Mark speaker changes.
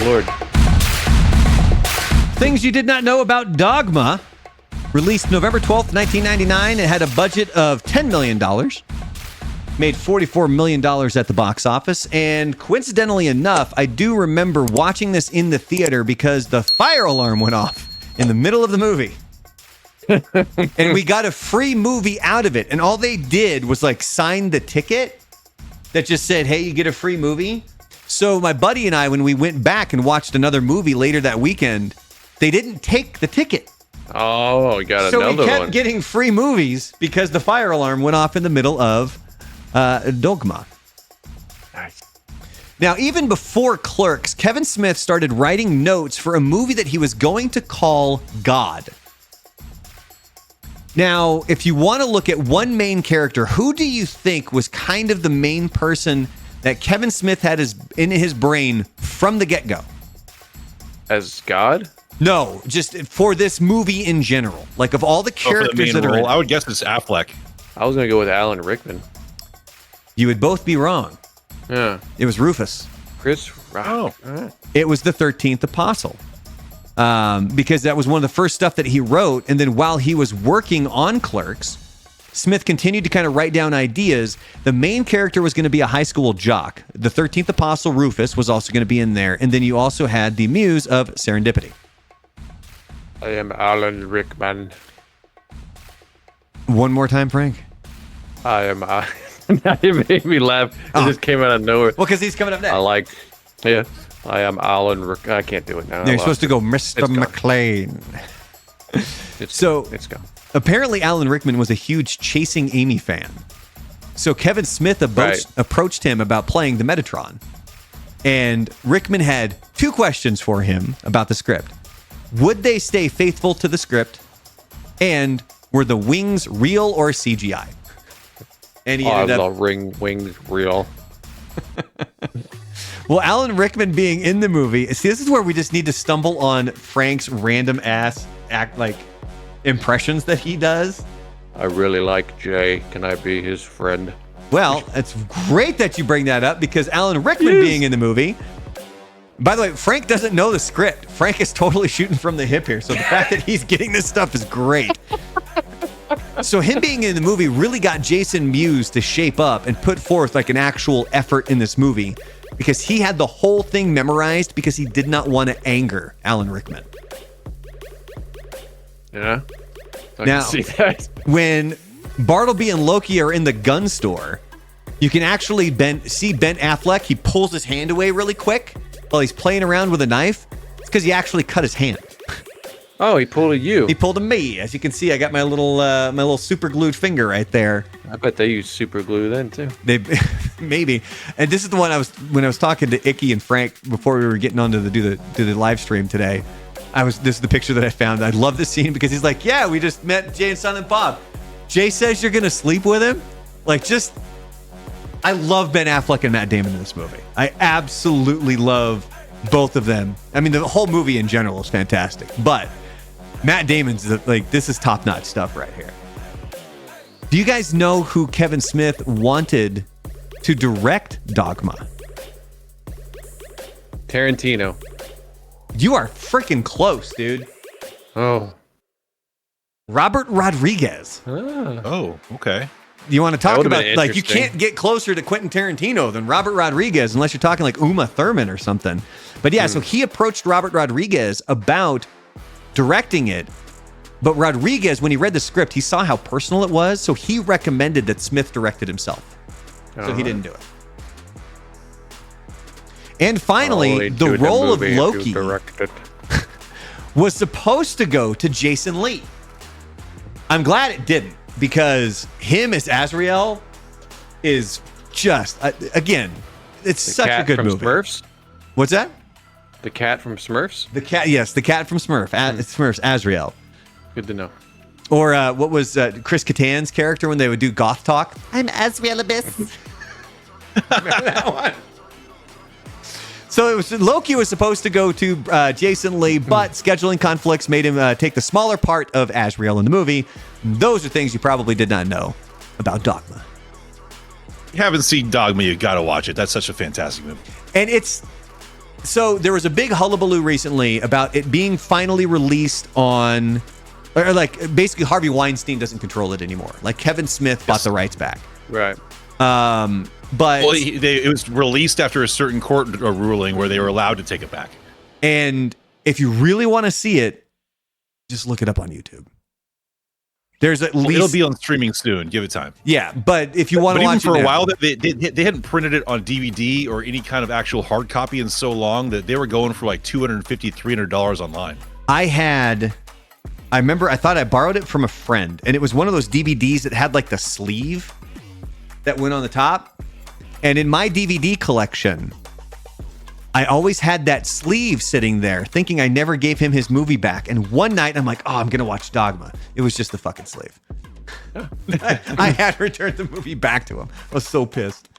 Speaker 1: Lord.
Speaker 2: Things you did not know about Dogma. Released November 12th, 1999. It had a budget of $10 million. Made $44 million at the box office. And coincidentally enough, I do remember watching this in the theater because the fire alarm went off in the middle of the movie. And we got a free movie out of it. And all they did was like sign the ticket that just said, hey, you get a free movie. So my buddy and I, when we went back and watched another movie later that weekend, they didn't take the ticket.
Speaker 1: Oh, we got another one.
Speaker 2: So we kept getting free movies because the fire alarm went off in the middle of Dogma.
Speaker 1: Nice.
Speaker 2: Now, even before Clerks, Kevin Smith started writing notes for a movie that he was going to call God. Now, if you want to look at one main character, who do you think was kind of the main person that Kevin Smith had in his brain from the get-go?
Speaker 1: As God?
Speaker 2: No, just for this movie in general. Like, of all the characters that are in it.
Speaker 3: I would guess it's Affleck.
Speaker 1: I was going to go with Alan Rickman.
Speaker 2: You would both be wrong.
Speaker 1: Yeah.
Speaker 2: It was Rufus.
Speaker 1: Chris Rock.
Speaker 3: Oh.
Speaker 1: All right.
Speaker 2: It was the 13th Apostle. Because that was one of the first stuff that he wrote. And then while he was working on Clerks, Smith continued to kind of write down ideas. The main character was going to be a high school jock. The 13th Apostle, Rufus, was also going to be in there. And then you also had the muse of Serendipity.
Speaker 1: I am Alan Rickman.
Speaker 2: One more time, Frank.
Speaker 1: I am. Now you made me laugh. It just came out of nowhere.
Speaker 2: Well, because he's coming up next.
Speaker 1: Yeah. I am Alan Rick. I can't do it now.
Speaker 2: You're supposed to go, Mr. McLean.
Speaker 1: It's gone.
Speaker 2: Apparently, Alan Rickman was a huge Chasing Amy fan. So Kevin Smith approached him about playing the Metatron. And Rickman had two questions for him about the script. Would they stay faithful to the script? And were the wings real or CGI? And he ended up...
Speaker 1: wings real.
Speaker 2: Well, Alan Rickman being in the movie... See, this is where we just need to stumble on Frank's random ass impressions that he does.
Speaker 1: I really like Jay. Can I be his friend?
Speaker 2: Well, it's great that you bring that up because Alan Rickman being in the movie... By the way, Frank doesn't know the script. Frank is totally shooting from the hip here. So the fact that he's getting this stuff is great. So him being in the movie really got Jason Mewes to shape up and put forth like an actual effort in this movie because he had the whole thing memorized because he did not want to anger Alan Rickman.
Speaker 1: Yeah. I
Speaker 2: Now,
Speaker 1: can see that.
Speaker 2: When Bartleby and Loki are in the gun store, you can actually see Ben Affleck. He pulls his hand away really quick while he's playing around with a knife. It's because he actually cut his hand.
Speaker 1: Oh, he pulled a you.
Speaker 2: He pulled a me. As you can see, I got my little super glued finger right there.
Speaker 1: I bet they use super glue then too.
Speaker 2: Maybe. And this is the one when I was talking to Icky and Frank before we were getting on to do the live stream today. This is the picture that I found. I love this scene because he's like, yeah, we just met Jay and Silent Bob. Jay says you're gonna sleep with him. I love Ben Affleck and Matt Damon in this movie. I absolutely love both of them. I mean, the whole movie in general is fantastic, but Matt Damon's this is top-notch stuff right here. Do you guys know who Kevin Smith wanted to direct Dogma?
Speaker 1: Tarantino.
Speaker 2: You are freaking close, dude.
Speaker 1: Oh.
Speaker 2: Robert Rodriguez.
Speaker 3: Oh, okay.
Speaker 2: You want to talk about, you
Speaker 1: interesting.
Speaker 2: can't get closer to Quentin Tarantino than Robert Rodriguez unless you're talking like Uma Thurman or something. But yeah, so he approached Robert Rodriguez about directing it. But Rodriguez, when he read the script, he saw how personal it was. So he recommended that Smith directed himself. So he didn't do it. And finally, the role of Loki was supposed to go to Jason Lee. I'm glad it didn't. Because him as Azrael is just, again, it's such a good movie.
Speaker 1: Smurfs?
Speaker 2: What's that?
Speaker 1: The cat from Smurfs?
Speaker 2: The cat, yes, the cat from Smurfs, Azrael.
Speaker 1: Good to know.
Speaker 2: Or what was Chris Kattan's character when they would do goth talk? I'm Azrael Abyss. Remember that one? So Loki was supposed to go to Jason Lee, but scheduling conflicts made him take the smaller part of Azrael in the movie. Those are things you probably did not know about Dogma.
Speaker 3: You haven't seen Dogma, you gotta watch it. That's such a fantastic movie.
Speaker 2: And it's So there was a big hullabaloo recently about it being finally released on, or like basically Harvey Weinstein doesn't control it anymore. Like Kevin Smith bought the rights back.
Speaker 1: Right.
Speaker 2: But
Speaker 3: it was released after a certain court ruling where they were allowed to take it back.
Speaker 2: And if you really want to see it, just look it up on YouTube. There's at least
Speaker 3: it'll be on streaming soon. Give it time.
Speaker 2: Yeah, but if you want to watch
Speaker 3: it for
Speaker 2: it
Speaker 3: a
Speaker 2: now,
Speaker 3: while, they hadn't printed it on DVD or any kind of actual hard copy in so long that they were going for like $250, $300 online.
Speaker 2: I remember I thought I borrowed it from a friend, and it was one of those DVDs that had like the sleeve that went on the top. And in my DVD collection, I always had that sleeve sitting there, thinking I never gave him his movie back. And one night, I'm like, oh, I'm going to watch Dogma. It was just the fucking sleeve. I had returned the movie back to him. I was so pissed.